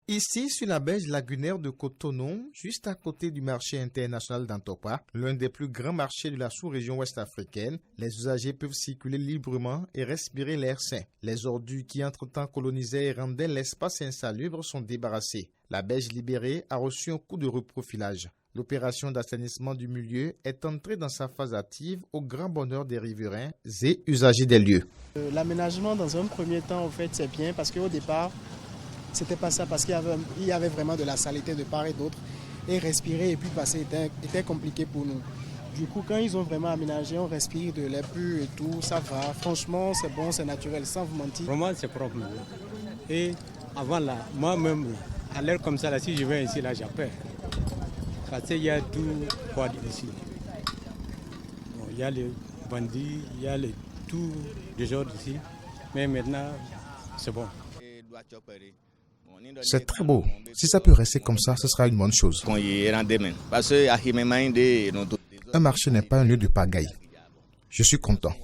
Ici, sur la berge lagunaire de Cotonou, juste à côté du marché international d'Antokwa, l'un des plus grands marchés de la sous-région ouest-africaine, les usagers peuvent circuler librement et respirer l'air sain. Les ordures qui entre-temps colonisaient et rendaient l'espace insalubre sont débarrassées. La berge libérée a reçu un coup de reprofilage. L'opération d'assainissement du milieu est entrée dans sa phase active au grand bonheur des riverains et usagers des lieux. L'aménagement dans un premier temps, en fait, c'est bien parce qu'au départ, c'était pas ça parce qu'il y avait vraiment de la saleté de part et d'autre. Et respirer et puis passer était compliqué pour nous. Du coup, quand ils ont vraiment aménagé, on respire de l'air pur et tout, ça va. Franchement, c'est bon, c'est naturel, sans vous mentir. Vraiment, c'est propre. Et avant là, moi-même, à l'air comme ça, là, si je viens ici, là, j'ai peur. Parce qu'il y a tout quoi ici. Bon, il y a les bandits, il y a tout de genre ici. Mais maintenant, c'est bon. C'est très beau. Si ça peut rester comme ça, ce sera une bonne chose. Un marché n'est pas un lieu de pagaille. Je suis content.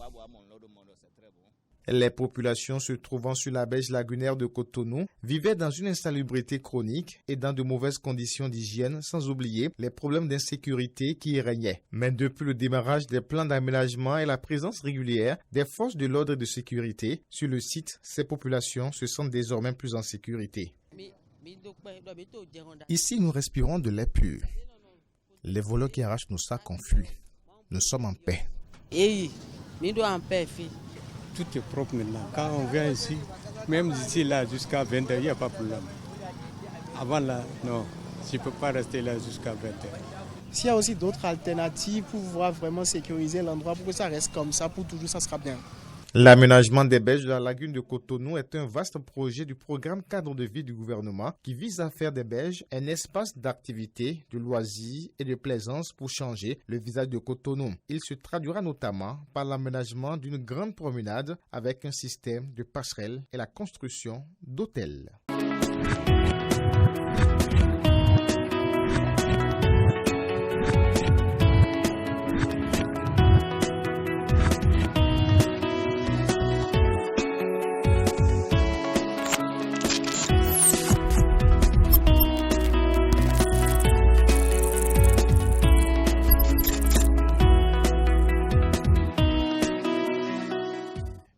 Les populations se trouvant sur la berge lagunaire de Cotonou vivaient dans une insalubrité chronique et dans de mauvaises conditions d'hygiène, sans oublier les problèmes d'insécurité qui y régnaient. Mais depuis le démarrage des plans d'aménagement et la présence régulière des forces de l'ordre et de sécurité sur le site, ces populations se sentent désormais plus en sécurité. Ici, nous respirons de l'air pur. Les voleurs qui arrachent nos sacs ont fui. Nous sommes en paix. Tout est propre maintenant. Quand on vient ici, même d'ici là jusqu'à 20h, il n'y a pas de problème. Avant là, non, je ne peux pas rester là jusqu'à 20h. S'il y a aussi d'autres alternatives pour pouvoir vraiment sécuriser l'endroit, pour que ça reste comme ça, pour toujours, ça sera bien. L'aménagement des berges de la lagune de Cotonou est un vaste projet du programme cadre de vie du gouvernement qui vise à faire des berges un espace d'activité, de loisirs et de plaisance pour changer le visage de Cotonou. Il se traduira notamment par l'aménagement d'une grande promenade avec un système de passerelles et la construction d'hôtels.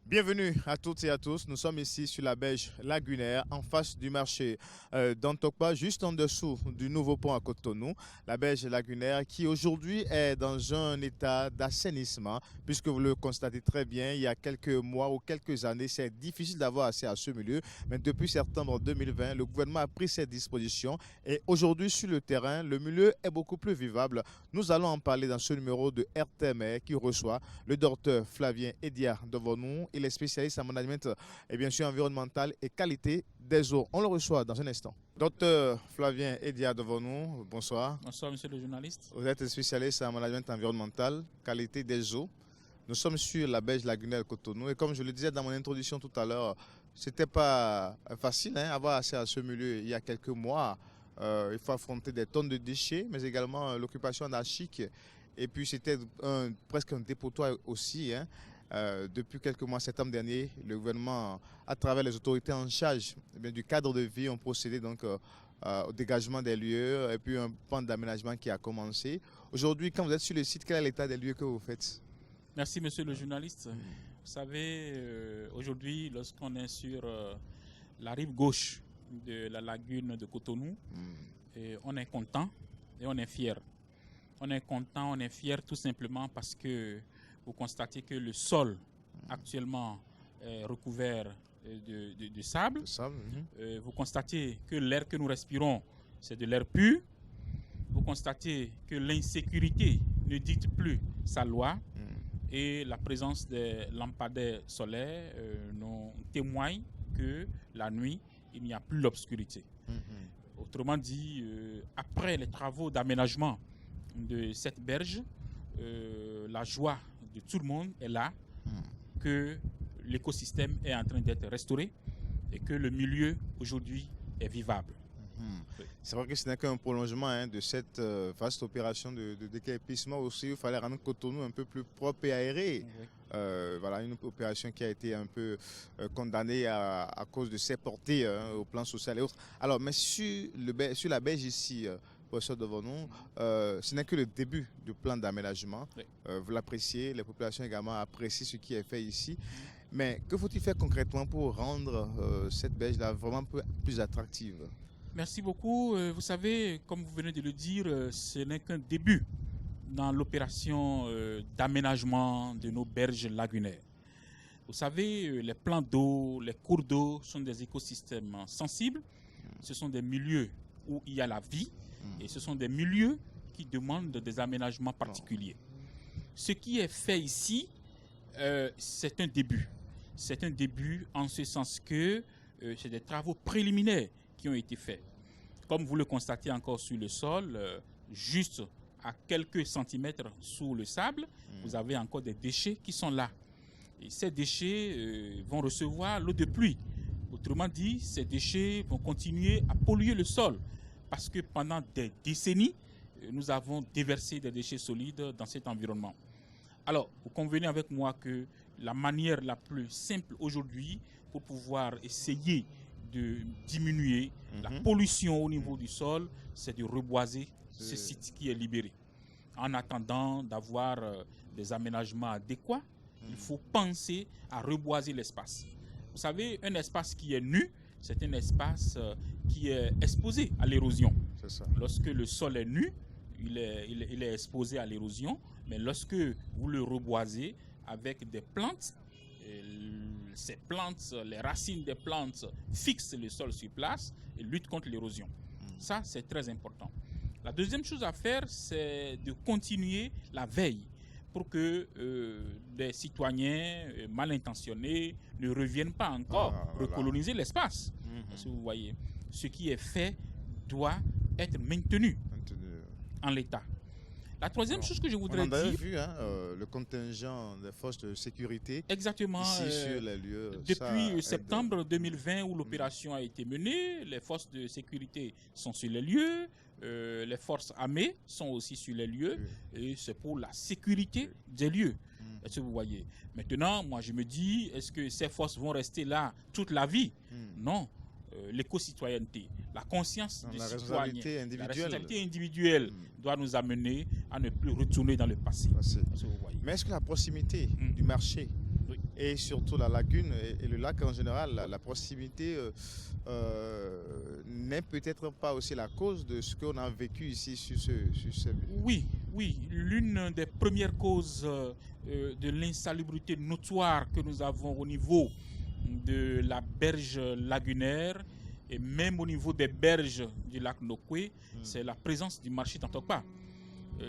Bienvenue à toutes et à tous. Nous sommes ici sur la berge lagunaire, en face du marché d'Antokwa, juste en dessous du nouveau pont à Cotonou. La berge lagunaire qui aujourd'hui est dans un état d'assainissement, puisque vous le constatez très bien, il y a quelques mois ou quelques années, c'est difficile d'avoir accès à ce milieu. Mais depuis septembre 2020, le gouvernement a pris ses dispositions et aujourd'hui sur le terrain, le milieu est beaucoup plus vivable. Nous allons en parler dans ce numéro de RTMR qui reçoit le docteur Flavien Ediard Devonou. Il est spécialiste en management et bien sûr environnemental et qualité des eaux. On le reçoit dans un instant. Docteur Flavien Ediard Devonou, bonsoir. Bonsoir monsieur le journaliste. Vous êtes spécialiste en management environnemental, qualité des eaux. Nous sommes sur la berge lagunaire Cotonou et comme je le disais dans mon introduction tout à l'heure, c'était pas facile avoir accès à ce milieu il y a quelques mois. Il faut affronter des tonnes de déchets, mais également l'occupation anarchique. Et puis c'était presque un dépotoir aussi. Depuis quelques mois, septembre dernier, le gouvernement, à travers les autorités en charge du cadre de vie, ont procédé donc au dégagement des lieux et puis un plan d'aménagement qui a commencé. Aujourd'hui, quand vous êtes sur le site, quel est l'état des lieux que vous faites? Merci monsieur le journaliste. Vous savez, aujourd'hui, lorsqu'on est sur la rive gauche de la lagune de Cotonou, on est content et on est fier. On est content, on est fier tout simplement parce que vous constatez que le sol actuellement est recouvert de sable. Vous constatez que l'air que nous respirons, c'est de l'air pur. Vous constatez que l'insécurité ne dicte plus sa loi. Et la présence des lampadaires solaires nous témoigne que la nuit, il n'y a plus l'obscurité. Autrement dit, après les travaux d'aménagement de cette berge, la joie de tout le monde est là, que l'écosystème est en train d'être restauré et que le milieu aujourd'hui est vivable. Oui. C'est vrai que ce n'est qu'un prolongement de cette vaste opération de déguerpissement aussi. Il fallait rendre Cotonou un peu plus propre et aéré. Oui. Voilà, une opération qui a été un peu condamnée à cause de ses portées au plan social et autres. Alors, mais sur la berge ici, professeur devant nous, ce n'est que le début du plan d'aménagement. Oui. Vous l'appréciez, les populations également apprécient ce qui est fait ici. Mais que faut-il faire concrètement pour rendre cette berge-là vraiment plus attractive? Merci beaucoup. Vous savez, comme vous venez de le dire, ce n'est qu'un début dans l'opération d'aménagement de nos berges lagunaires. Vous savez, les plans d'eau, les cours d'eau sont des écosystèmes sensibles. Ce sont des milieux où il y a la vie et ce sont des milieux qui demandent des aménagements particuliers. Ce qui est fait ici, c'est un début. C'est un début en ce sens que c'est des travaux préliminaires qui ont été faits. Comme vous le constatez encore sur le sol, juste à quelques centimètres sous le sable, vous avez encore des déchets qui sont là. Et ces déchets vont recevoir l'eau de pluie. Autrement dit, ces déchets vont continuer à polluer le sol parce que pendant des décennies, nous avons déversé des déchets solides dans cet environnement. Alors, vous convenez avec moi que la manière la plus simple aujourd'hui pour pouvoir essayer de diminuer la pollution au niveau du sol, c'est de reboiser ce site qui est libéré. En attendant d'avoir des aménagements adéquats, il faut penser à reboiser l'espace. Vous savez, un espace qui est nu, c'est un espace qui est exposé à l'érosion. C'est ça. Lorsque le sol est nu, il est exposé à l'érosion, mais lorsque vous le reboisez avec des plantes, ces plantes, les racines des plantes fixent le sol sur place et luttent contre l'érosion. Ça, c'est très important. La deuxième chose à faire, c'est de continuer la veille pour que des citoyens mal intentionnés ne reviennent pas encore recoloniser l'espace. Parce que vous voyez, ce qui est fait doit être maintenu en l'état. La troisième chose que je voudrais dire... On avait vu le contingent des forces de sécurité exactement, ici sur les lieux. Depuis septembre 2020 où l'opération a été menée, les forces de sécurité sont sur les lieux, les forces armées sont aussi sur les lieux et c'est pour la sécurité des lieux. Est-ce que vous voyez? Maintenant, moi je me dis, est-ce que ces forces vont rester là toute la vie? Non. L'éco-citoyenneté, la conscience du citoyen, la responsabilité individuelle doit nous amener à ne plus retourner dans le passé. Mais est-ce que la proximité du marché et surtout la lagune et le lac en général, la proximité n'est peut-être pas aussi la cause de ce qu'on a vécu ici sur ce lieu? Oui. L'une des premières causes de l'insalubrité notoire que nous avons au niveau de la berge lagunaire et même au niveau des berges du lac Nokwe, c'est la présence du marché d'Antokpa.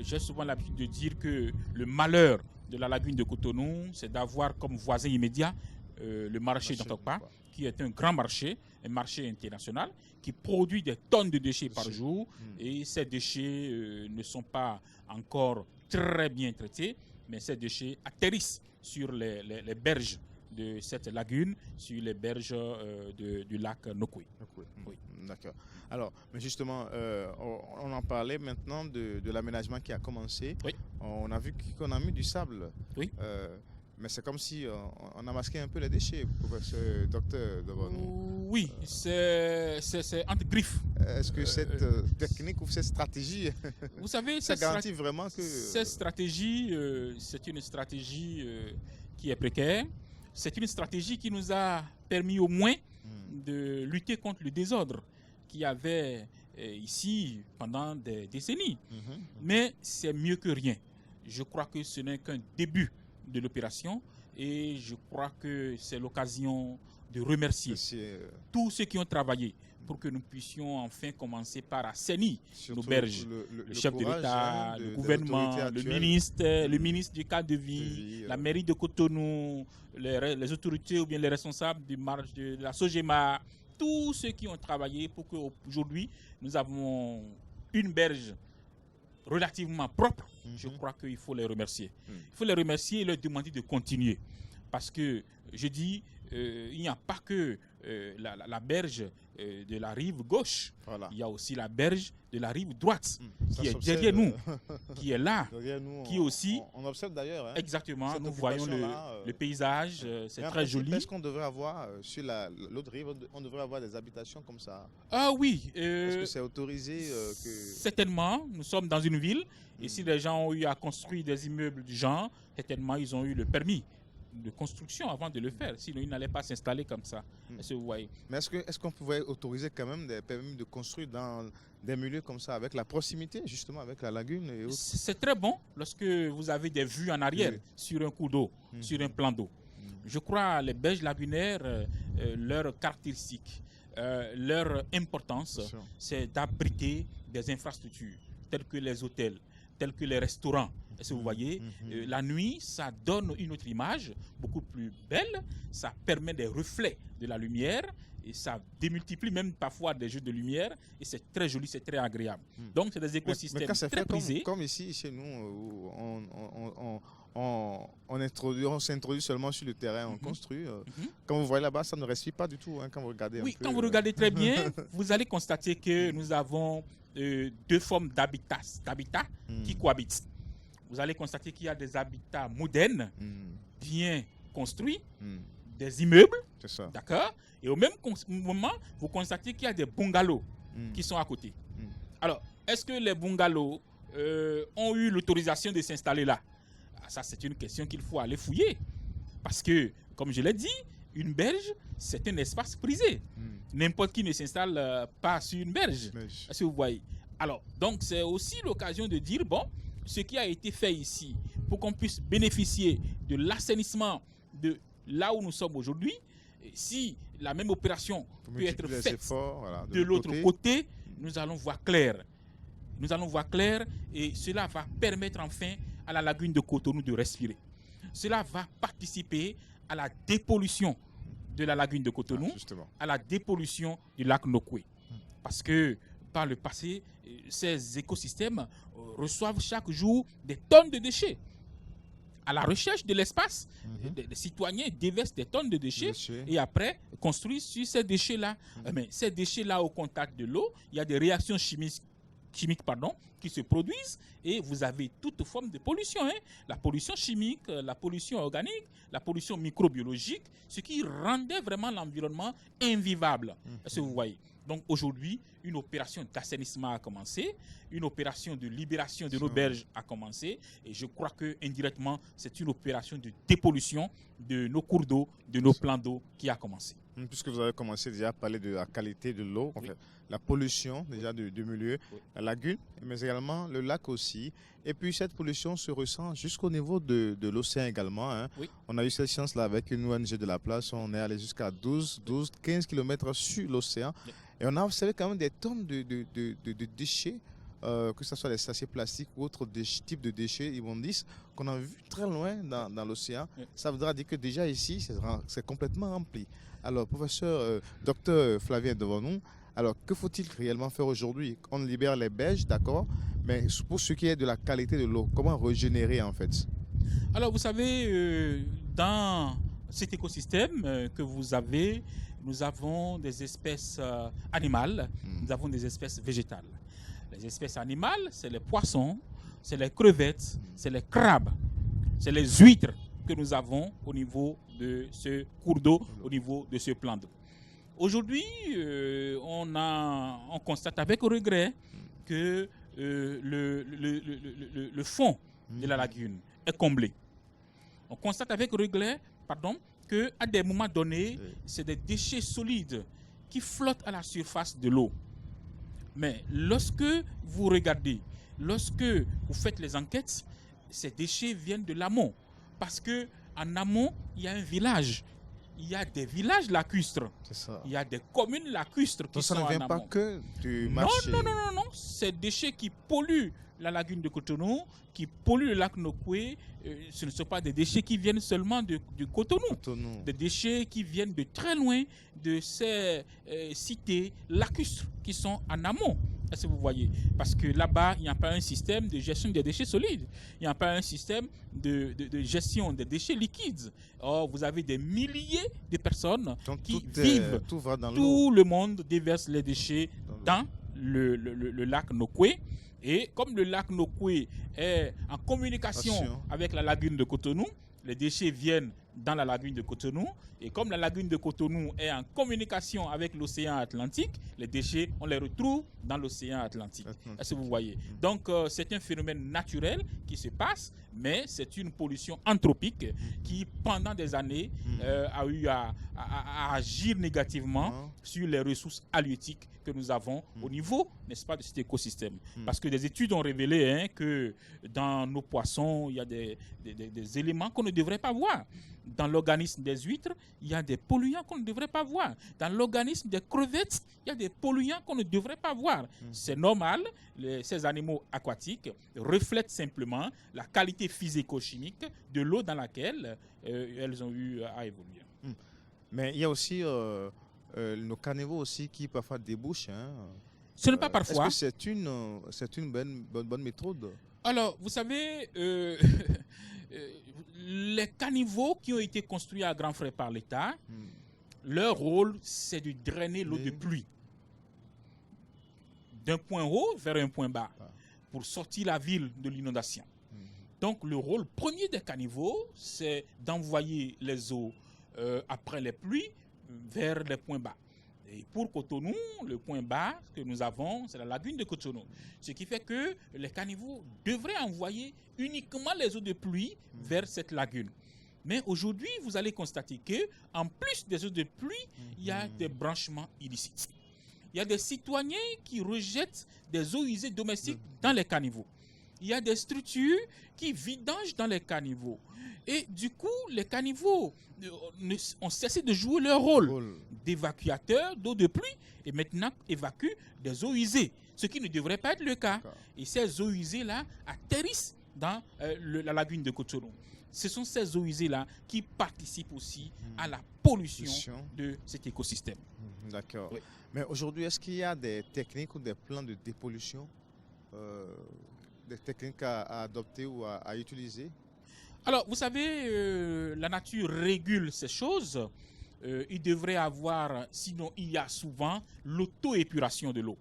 J'ai souvent l'habitude de dire que le malheur de la lagune de Cotonou, c'est d'avoir comme voisin immédiat le marché d'Antokpa, qui est un grand marché, un marché international, qui produit des tonnes de déchets par jour. Et ces déchets ne sont pas encore très bien traités, mais ces déchets atterrissent sur les berges de cette lagune, sur les berges du lac Nokwe. Oui. D'accord. Alors, mais justement, on en parlait maintenant de l'aménagement qui a commencé. Oui. On a vu qu'on a mis du sable. Oui. Mais c'est comme si on a masqué un peu les déchets, professeur docteur devant nous. Oui, c'est entre griffes. Est-ce que cette technique ou cette stratégie, vous savez, ça garantit vraiment que... Cette stratégie, c'est une stratégie qui est précaire. C'est une stratégie qui nous a permis au moins de lutter contre le désordre qu'il y avait ici pendant des décennies. Mais c'est mieux que rien. Je crois que ce n'est qu'un début de l'opération et je crois que c'est l'occasion de remercier tous ceux qui ont travaillé pour que nous puissions enfin commencer par assainir nos berges. Le chef de l'État, le gouvernement, le ministre du cadre de vie, la mairie de Cotonou, les autorités ou bien les responsables de la Sogema, tous ceux qui ont travaillé pour qu'aujourd'hui nous avons une berge relativement propre. Je crois qu'il faut les remercier. Il faut les remercier et leur demander de continuer. Parce que, je dis, il n'y a pas que la berge de la rive gauche. Voilà. Il y a aussi la berge de la rive droite Ça qui est s'observe, derrière nous, qui est là. derrière nous, qui aussi- on observe d'ailleurs. Hein, Exactement, cette nous voyons occupation-là, le paysage, c'est mais en très principe, joli. Est-ce qu'on devrait avoir, sur l'autre rive, on devrait avoir des habitations comme ça? Ah oui, Est-ce que c'est autorisé certainement, nous sommes dans une ville et si les gens ont eu à construire des immeubles du genre, certainement ils ont eu le permis de construction avant de le faire, sinon ils n'allaient pas s'installer comme ça. Est-ce que vous voyez? Mais est-ce qu'on pouvait autoriser quand même des permis de construire dans des milieux comme ça, avec la proximité justement avec la lagune et autres? C'est très bon lorsque vous avez des vues en arrière Oui. sur un cours d'eau, sur un plan d'eau. Je crois les berges lagunaires, leur caractéristique, leur importance, Bien sûr. c'est d'abriter des infrastructures telles que les hôtels, tels que les restaurants. Est-ce que vous voyez? La nuit, ça donne une autre image, beaucoup plus belle. Ça permet des reflets de la lumière et ça démultiplie même parfois des jeux de lumière. Et c'est très joli, c'est très agréable. Donc, c'est des Mais écosystèmes quand c'est très fait prisés. comme ici chez nous, où on s'introduit seulement sur le terrain, on construit. Quand vous voyez là-bas, ça ne respire pas du tout hein, quand vous regardez. Oui, un peu, quand vous regardez très bien, vous allez constater que nous avons deux formes d'habitat qui cohabitent. Vous allez constater qu'il y a des habitats modernes, bien construits, des immeubles, C'est ça. d'accord? Et au même moment, vous constatez qu'il y a des bungalows qui sont à côté. Alors, est-ce que les bungalows ont eu l'autorisation de s'installer là? Ah, ça, c'est une question qu'il faut aller fouiller. Parce que, comme je l'ai dit, une berge, c'est un espace prisé. N'importe qui ne s'installe pas sur une berge. Est-ce que vous voyez? Alors, donc, c'est aussi l'occasion de dire, bon, ce qui a été fait ici, pour qu'on puisse bénéficier de l'assainissement de là où nous sommes aujourd'hui, si la même opération peut être faite de l'autre côté, nous allons voir clair. Nous allons voir clair et cela va permettre enfin à la lagune de Cotonou de respirer. Cela va participer à la dépollution de la lagune de Cotonou, à la dépollution du lac Nokoué. Parce que par le passé, ces écosystèmes reçoivent chaque jour des tonnes de déchets. À la recherche de l'espace, les citoyens déversent des tonnes de déchets et après construisent sur ces déchets-là. Mais ces déchets-là, au contact de l'eau, il y a des réactions chimiques qui se produisent et vous avez toute forme de pollution. La pollution chimique, la pollution organique, la pollution microbiologique, ce qui rendait vraiment l'environnement invivable. Est-ce que vous voyez? Donc aujourd'hui, une opération d'assainissement a commencé, une opération de libération de nos berges a commencé et je crois que indirectement, c'est une opération de dépollution de nos cours d'eau, de nos plans d'eau qui a commencé. Puisque vous avez commencé déjà à parler de la qualité de l'eau, en fait, la pollution déjà du milieu, la lagune, mais également le lac aussi. Et puis cette pollution se ressent jusqu'au niveau de l'océan également. Hein. On a eu cette chance-là avec une ONG de la place, on est allé jusqu'à 15 km sur l'océan. Et on a observé quand même des tonnes de déchets, que ce soit des sachets plastiques ou autres types de déchets immondices qu'on a vu très loin dans l'océan. Ça voudra dire que déjà ici, c'est complètement rempli. Alors, professeur, docteur Flavien devant nous, alors que faut-il réellement faire aujourd'hui? On libère les berges, d'accord, mais pour ce qui est de la qualité de l'eau, comment régénérer en fait? Alors, vous savez, dans cet écosystème que vous avez, nous avons des espèces animales, nous avons des espèces végétales. Les espèces animales, c'est les poissons, c'est les crevettes, c'est les crabes, c'est les huîtres que nous avons au niveau de ce cours d'eau, au niveau de ce plan d'eau. Aujourd'hui, on constate avec regret que le fond de la lagune est comblé. On constate avec regret, qu'à des moments donnés, c'est des déchets solides qui flottent à la surface de l'eau. Mais lorsque vous regardez, lorsque vous faites les enquêtes, ces déchets viennent de l'amont. Parce qu'en amont, il y a un village. Il y a des villages lacustres. Il y a des communes lacustres qui sont en amont. Ça ne vient pas que du marché. Non. Ces déchets qui polluent la lagune de Cotonou, qui polluent le lac Nokoué, ce ne sont pas des déchets qui viennent seulement du Cotonou. Des déchets qui viennent de très loin de ces cités lacustres qui sont en amont. Est-ce que vous voyez? Parce que là-bas, il n'y a pas un système de gestion des déchets solides. Il n'y a pas un système de gestion des déchets liquides. Or, vous avez des milliers de personnes qui vivent. Tout le monde déverse les déchets dans le lac Nokoué. Et comme le lac Nokoué est en communication avec la lagune de Cotonou, les déchets viennent dans la lagune de Cotonou. Et comme la lagune de Cotonou est en communication avec l'océan Atlantique, les déchets, on les retrouve dans l'océan Atlantique. Est-ce que vous voyez? Donc, c'est un phénomène naturel qui se passe, mais c'est une pollution anthropique qui, pendant des années, a eu à agir négativement sur les ressources halieutiques que nous avons au niveau, n'est-ce pas, de cet écosystème. Parce que des études ont révélé que dans nos poissons, il y a des éléments qu'on ne devrait pas voir. Dans l'organisme des huîtres, il y a des polluants qu'on ne devrait pas voir. Dans l'organisme des crevettes, il y a des polluants qu'on ne devrait pas voir. C'est normal, ces animaux aquatiques reflètent simplement la qualité physico-chimique de l'eau dans laquelle elles ont eu à évoluer. Mais il y a aussi nos caniveaux aussi qui parfois débouchent. Ce n'est pas parfois. Est-ce que c'est une bonne méthode? Alors, vous savez, les caniveaux qui ont été construits à grands frais par l'État, leur rôle, c'est de drainer l'eau de pluie d'un point haut vers un point bas pour sortir la ville de l'inondation. Donc, le rôle premier des caniveaux, c'est d'envoyer les eaux après les pluies vers les points bas. Et pour Cotonou, le point bas que nous avons, c'est la lagune de Cotonou. Ce qui fait que les caniveaux devraient envoyer uniquement les eaux de pluie vers cette lagune. Mais aujourd'hui, vous allez constater qu'en plus des eaux de pluie, il y a des branchements illicites. Il y a des citoyens qui rejettent des eaux usées domestiques dans les caniveaux. Il y a des structures qui vidangent dans les caniveaux. Et du coup, les caniveaux ont cessé de jouer leur rôle d'évacuateur d'eau de pluie et maintenant évacuent des eaux usées, ce qui ne devrait pas être le cas. Et ces eaux usées-là atterrissent dans la lagune de Cotonou. Ce sont ces eaux usées-là qui participent aussi à la pollution de cet écosystème. D'accord. Oui. Mais aujourd'hui, est-ce qu'il y a des techniques ou des plans de dépollution, des techniques à adopter ou à utiliser? Alors, vous savez, la nature régule ces choses. Il devrait avoir, sinon il y a souvent l'auto-épuration de l'eau.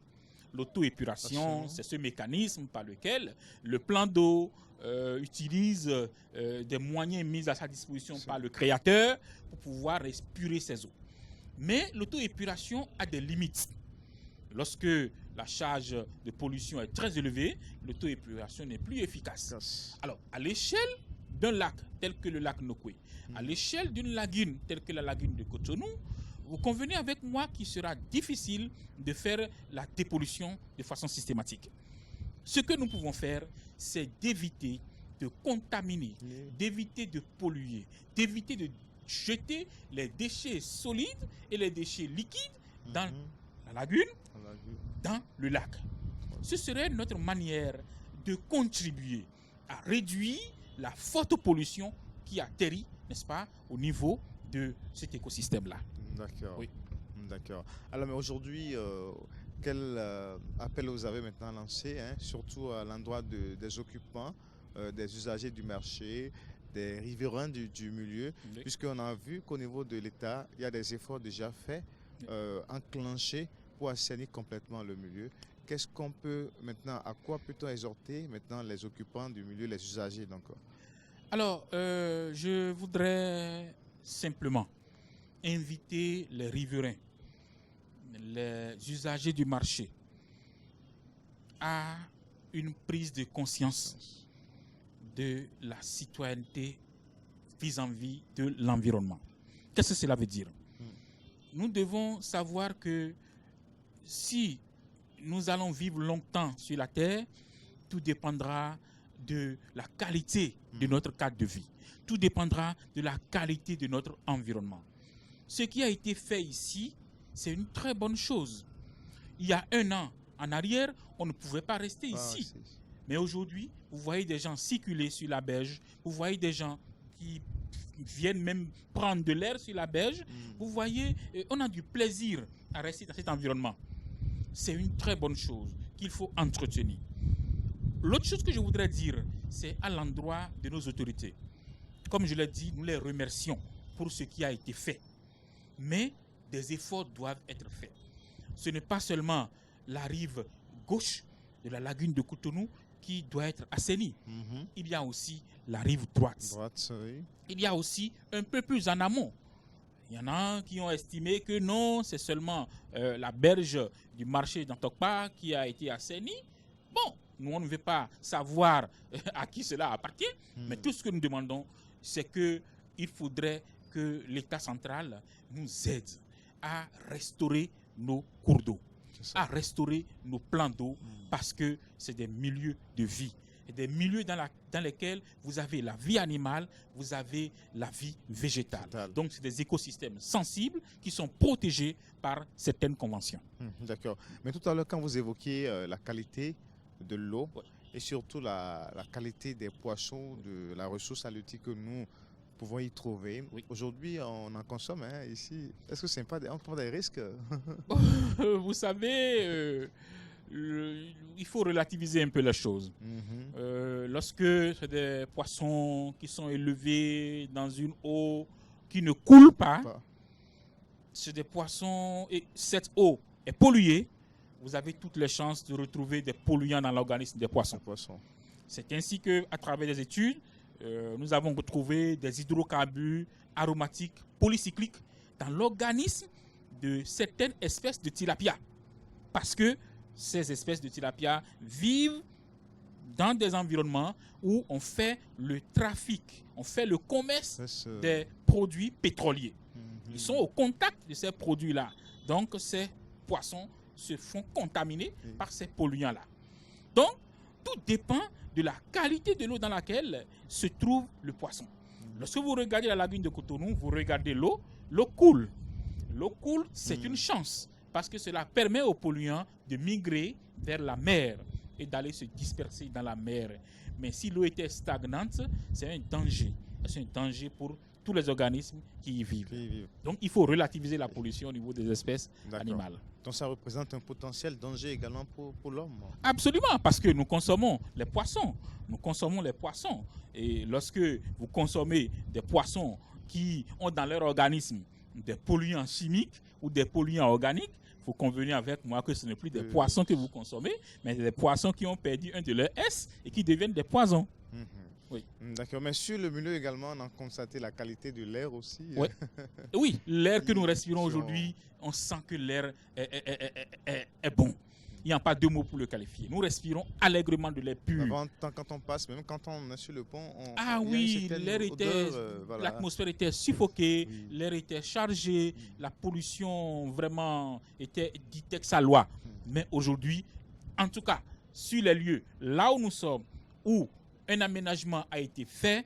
L'auto-épuration, c'est ce mécanisme par lequel le plan d'eau utilise des moyens mis à sa disposition par le créateur pour pouvoir épurer ses eaux. Mais l'auto-épuration a des limites. Lorsque la charge de pollution est très élevée, l'auto-épuration n'est plus efficace. Alors, à l'échelle d'un lac tel que le lac Nokoué, à l'échelle d'une lagune telle que la lagune de Cotonou, vous convenez avec moi qu'il sera difficile de faire la dépollution de façon systématique. Ce que nous pouvons faire, c'est d'éviter de contaminer, d'éviter de polluer, d'éviter de jeter les déchets solides et les déchets liquides dans la lagune, dans le lac. Ce serait notre manière de contribuer à réduire la forte pollution qui atterrit, n'est-ce pas, au niveau de cet écosystème-là. D'accord. Oui. D'accord. Alors, mais aujourd'hui, quel appel vous avez maintenant lancé, surtout à l'endroit des occupants, des usagers du marché, des riverains du milieu, puisqu'on a vu qu'au niveau de l'État, il y a des efforts déjà faits, enclenchés pour assainir complètement le milieu. Qu'est-ce qu'on peut maintenant, à quoi peut-on exhorter maintenant les occupants du milieu, les usagers donc? Alors, je voudrais simplement inviter les riverains, les usagers du marché à une prise de conscience de la citoyenneté vis-à-vis de l'environnement. Qu'est-ce que cela veut dire? Nous devons savoir que si nous allons vivre longtemps sur la Terre, tout dépendra de la qualité de notre cadre de vie. Tout dépendra de la qualité de notre environnement. Ce qui a été fait ici, c'est une très bonne chose. Il y a un an en arrière, on ne pouvait pas rester ici. Mais aujourd'hui, vous voyez des gens circuler sur la berge, vous voyez des gens qui viennent même prendre de l'air sur la berge. Vous voyez, on a du plaisir à rester dans cet environnement. C'est une très bonne chose qu'il faut entretenir. L'autre chose que je voudrais dire, c'est à l'endroit de nos autorités. Comme je l'ai dit, nous les remercions pour ce qui a été fait. Mais des efforts doivent être faits. Ce n'est pas seulement la rive gauche de la lagune de Cotonou qui doit être assainie. Il y a aussi la rive droite. Oui. Il y a aussi un peu plus en amont. Il y en a qui ont estimé que non, c'est seulement la berge du marché d'Antokpa qui a été assainie. Bon, nous, on ne veut pas savoir à qui cela appartient, mais tout ce que nous demandons, c'est qu'il faudrait que l'État central nous aide à restaurer nos cours d'eau, à restaurer nos plans d'eau, parce que c'est des milieux de vie, des milieux dans lesquels vous avez la vie animale, vous avez la vie végétale. Donc, c'est des écosystèmes sensibles qui sont protégés par certaines conventions. D'accord. Mais tout à l'heure, quand vous évoquiez la qualité de l'eau et surtout la qualité des poissons, de la ressource halieutique que nous pouvons y trouver. Aujourd'hui, on en consomme ici. Est-ce que c'est pas on prend des risques? Vous savez, il faut relativiser un peu les choses. Lorsque c'est des poissons qui sont élevés dans une eau qui ne coule pas, c'est des poissons et cette eau est polluée, vous avez toutes les chances de retrouver des polluants dans l'organisme des poissons. C'est ainsi qu'à travers des études, nous avons retrouvé des hydrocarbures aromatiques polycycliques dans l'organisme de certaines espèces de tilapia. Parce que ces espèces de tilapia vivent dans des environnements où on fait le trafic, on fait le commerce des produits pétroliers. Ils sont au contact de ces produits-là. Donc, ces poissons se font contaminer par ces polluants-là. Donc, tout dépend de la qualité de l'eau dans laquelle se trouve le poisson. Lorsque vous regardez la lagune de Cotonou, vous regardez l'eau coule. L'eau coule, c'est une chance, parce que cela permet aux polluants de migrer vers la mer et d'aller se disperser dans la mer. Mais si l'eau était stagnante, c'est un danger. C'est un danger pour tous les organismes qui y vivent. Donc, il faut relativiser la pollution au niveau des espèces animales. Donc, ça représente un potentiel danger également pour l'homme. Absolument, parce que nous consommons les poissons. Nous consommons les poissons. Et lorsque vous consommez des poissons qui ont dans leur organisme des polluants chimiques ou des polluants organiques, il faut convenir avec moi que ce n'est plus des poissons que vous consommez, mais des poissons qui ont perdu un de leurs S et qui deviennent des poisons. Oui. D'accord, mais sur le milieu également, on a constaté la qualité de l'air aussi. Oui, l'air que nous respirons aujourd'hui, on sent que l'air est bon. Il n'y a pas deux mots pour le qualifier. Nous respirons allègrement de l'air pur. Avant, quand on passe, même quand on est sur le pont, l'atmosphère était suffoquée, l'air était chargé, la pollution vraiment était sa loi. Mais aujourd'hui, en tout cas, sur les lieux, là où nous sommes, où un aménagement a été fait,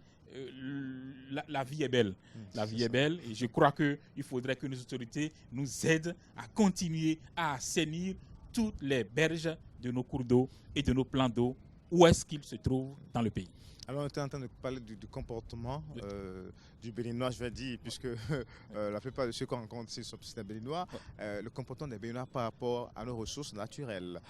la vie est belle. La vie est belle et je crois qu'il faudrait que nos autorités nous aident à continuer à assainir toutes les berges de nos cours d'eau et de nos plans d'eau, où est-ce qu'ils se trouvent dans le pays. Alors, on était en train de parler du comportement du Béninois, je vais dire, puisque la plupart de ceux qu'on rencontre ici sont des Béninois, le comportement des Béninois par rapport à nos ressources naturelles.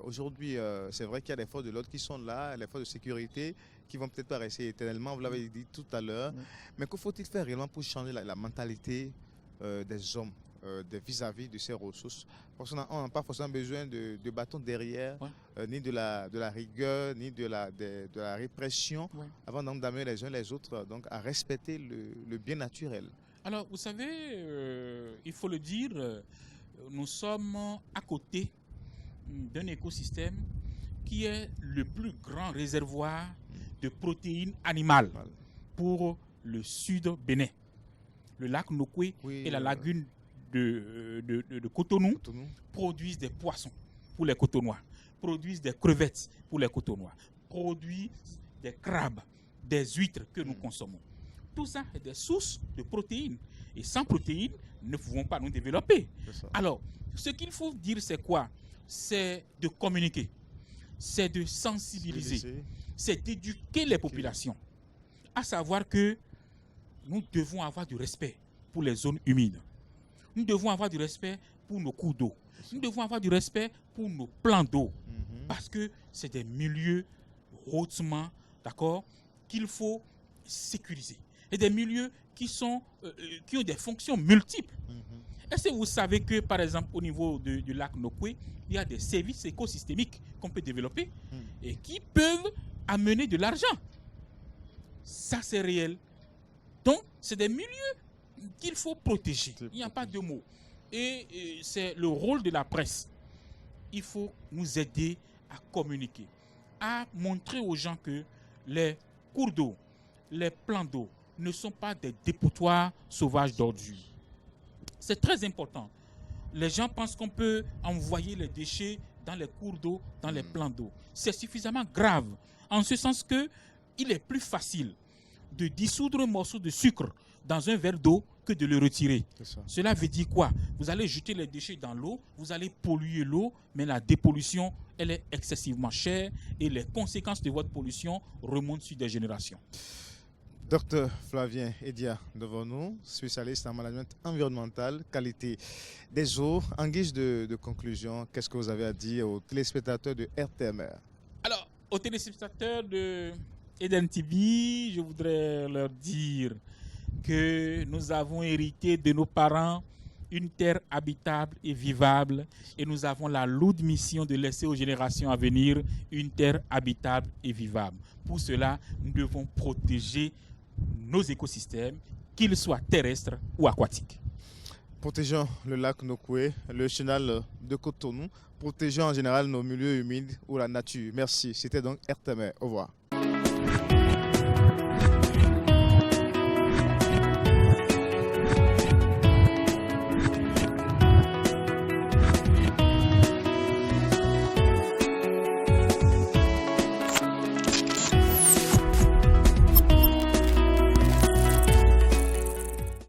Aujourd'hui, c'est vrai qu'il y a des forces de l'ordre qui sont là, les forces de sécurité qui vont peut-être pas rester éternellement, vous l'avez dit tout à l'heure, mais que faut-il faire réellement pour changer la mentalité des hommes vis-à-vis de ces ressources? Parce qu'on n'a pas forcément besoin de bâtons derrière, ni de la rigueur, ni de la répression, avant d'amener les uns les autres donc, à respecter le bien naturel. Alors, vous savez, il faut le dire, nous sommes à côté d'un écosystème qui est le plus grand réservoir de protéines animales pour le sud Bénin. Le lac Nokoué et la lagune de Cotonou produisent des poissons pour les Cotonois, produisent des crevettes pour les Cotonois, produisent des crabes, des huîtres que nous consommons. Tout ça est des sources de protéines. Et sans protéines, nous ne pouvons pas nous développer. Alors, ce qu'il faut dire, c'est quoi? C'est de communiquer. c'est de sensibiliser, c'est d'éduquer les populations, à savoir que nous devons avoir du respect pour les zones humides. Nous devons avoir du respect pour nos cours d'eau. Nous devons avoir du respect pour nos plans d'eau. Parce que c'est des milieux hautement, d'accord, qu'il faut sécuriser. Et des milieux qui ont des fonctions multiples. Est-ce que vous savez que, par exemple, au niveau du lac Nokwe, il y a des services écosystémiques qu'on peut développer et qui peuvent amener de l'argent? Ça, c'est réel. Donc, c'est des milieux qu'il faut protéger. Il n'y a pas de mots. Et c'est le rôle de la presse. Il faut nous aider à communiquer, à montrer aux gens que les cours d'eau, les plans d'eau ne sont pas des dépotoirs sauvages d'ordures. C'est très important. Les gens pensent qu'on peut envoyer les déchets dans les cours d'eau, dans les plans d'eau. C'est suffisamment grave, en ce sens qu'il est plus facile de dissoudre un morceau de sucre dans un verre d'eau que de le retirer. Cela veut dire quoi? Vous allez jeter les déchets dans l'eau, vous allez polluer l'eau, mais la dépollution, elle est excessivement chère et les conséquences de votre pollution remontent sur des générations. Docteur Flavien Edia devant nous, spécialiste en management environnemental, qualité des eaux. En guise de conclusion, qu'est-ce que vous avez à dire aux téléspectateurs de RTMR? Alors, aux téléspectateurs de Eden TV, je voudrais leur dire que nous avons hérité de nos parents une terre habitable et vivable et nous avons la lourde mission de laisser aux générations à venir une terre habitable et vivable. Pour cela, nous devons protéger nos écosystèmes, qu'ils soient terrestres ou aquatiques. Protégeons le lac Nokwe, le chenal de Cotonou, protégeons en général nos milieux humides ou la nature. Merci. C'était donc RTMR. Au revoir.